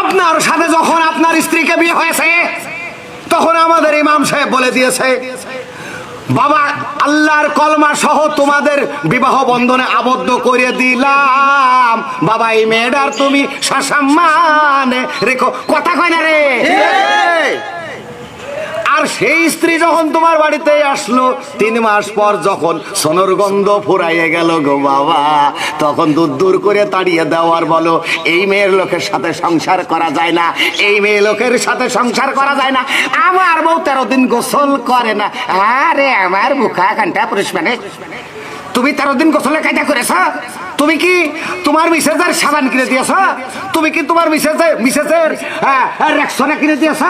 আপনার সাথে যখন আপনার স্ত্রীকে বিয়ে হয়েছে তখন আমাদের ইমাম সাহেব বলে দিয়েছে, বাবা আল্লাহর কলমা সহ তোমাদের বিবাহ বন্ধনে আবদ্ধ করে দিলাম। বাবা এই মেয়েটার তুমি সসম্মানে রেখো। কথা কয় না রে? আর সেই স্ত্রী যখন তোমার বাড়িতে আসলো 3 মাস পর যখন সোনার গন্ধ ফুরাইয়ে গেল গো বাবা, তখন দূর করে তাড়িয়ে দেওয়ার বলো এই মেয়ের লোকের সাথে সংসার করা যায় না, এই মেয়ে লোকের সাথে সংসার করা যায় না। আমার বউ 13 দিন গোসল করে না। আরে আমার মুখা কান্টা পুরুষ মানে তুমি 13 দিন গোসলের কায়দা করেছ? তুমি কি তোমার মিসেসের সাবান কিনে দিয়েছ? তুমি কি তোমার মিসেসের রেক্সোনা কিনে দিয়েছ?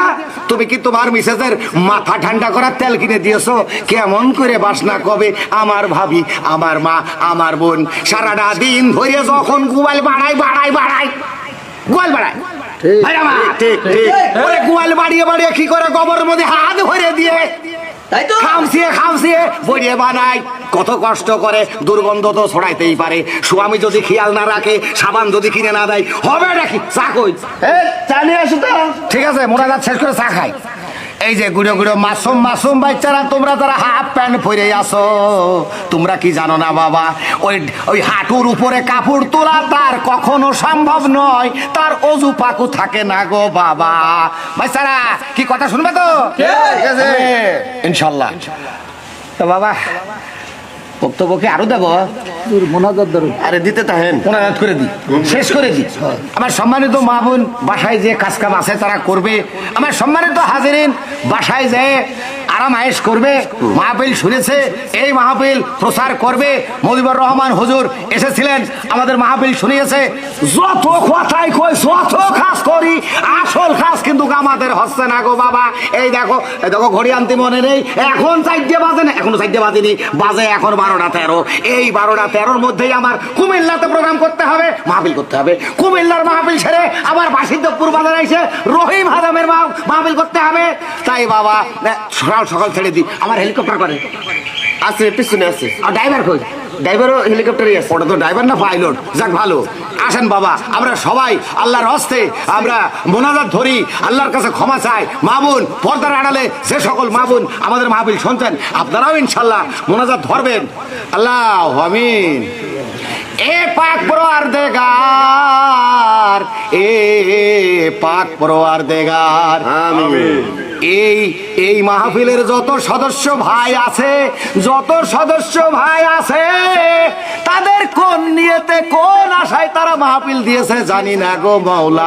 তুমি কি তোমার মিসেসের মাথা ঠান্ডা করার তেল কিনে দিয়েছ? কেমন করে বাসনা কবে আমার ভাবি, আমার মা, আমার বোন সারাটা দিন ধরে যখন গোয়াল বাড়ায় গোয়াল বাড়ায় গোয়াল বাড়িয়ে বাড়িয়ে কি করে গোবরের মধ্যে হাত ভরে দিয়ে খামছিয়ে বড়িয়ে বানায়, কত কষ্ট করে। দুর্গন্ধ তো ছড়াইতেই পারে। স্বামী যদি খেয়াল না রাখে, সাবান যদি কিনে না দেয়, হবে নাকি? চা কই? চা নিয়ে আসো তো। ঠিক আছে, মোনাজাত শেষ করে চা খাই। এই যে গুড়ো গুড়ো মাসুম বাচ্চারা, তোমরা যারা হাফ প্যান্ট পরে আসো, তোমরা কি জানো না বাবা, ওই হাঁটুর উপরে কাপড় তোলা তার কখনো সম্ভব নয়, তার অজু পাকু থাকে না গো বাবা। বাচ্চারা কি কথা শুনবে তো? ঠিক আছে ইনশাল্লাহ। তো বাবা বক্তব্যকে আরো দেবো? আরে দিতে তাহেন, মোনাজাত করে দিই, শেষ করে দিই। আমার সম্মানিত মা বোন বাসায় যে কাজ কাম আছে তারা করবে। আমার সম্মানিত হাজিরিন বাসায় যে আরাম আয়েশ করবে। মাহফিল শুনেছে, এই মাহফিল প্রচার করবে। মজিবুর রহমান হুজুর এসেছিলেন, আমাদের মাহফিল শুনিয়েছে। যত কথাই কই, যত কাজ করি, আসল কাজ কিন্তু আমাদের হচ্ছে না গো বাবা। এই দেখো ঘড়ি আনতে মনে নেই, এখন 4টে বাজে না, এখনো 4টে বাজেনি, বাজে এখন 12টা 13। এই 12টা 13-র মধ্যেই আমার কুমিল্লাতে প্রোগ্রাম করতে হবে, মাহফিল করতে হবে। কুমিল্লার মাহফিল সেরে আবার বাসিন্দপুর বাজারে এসে রহিম হাজামের মাহফিল করতে হবে। তাই বাবা সকাল ছেড়ে দিই। আমার হেলিকপ্টার করে আছে, পিছনে আছে। আর ড্রাইভার কই? ড্রাইভারও হেলিকপ্টারই আছে। ওটা তো ড্রাইভার না পাইলট। যাক ভালো। আসেন বাবা, আমরা সবাই আল্লাহর হস্তে আমরা মোনাজাত ধরি, আল্লাহর কাছে ক্ষমা চাই। মা বোন পর্দার আড়ালে যে সকল মা বোন আমাদের মাহফিল শুনছেন, আপনারাও ইনশাল্লাহ মোনাজাত ধরবেন। আল্লাহ আমিন। এ পাক পরওয়ারদিগার, এ পাক পরওয়ারদিগার, আমিন। এই মাহফিলের যত সদস্য ভাই আছে, তাদের কোন নিয়তে কোন আশায় তারা মাহফিল দিয়েছে জানি না গো মাওলা।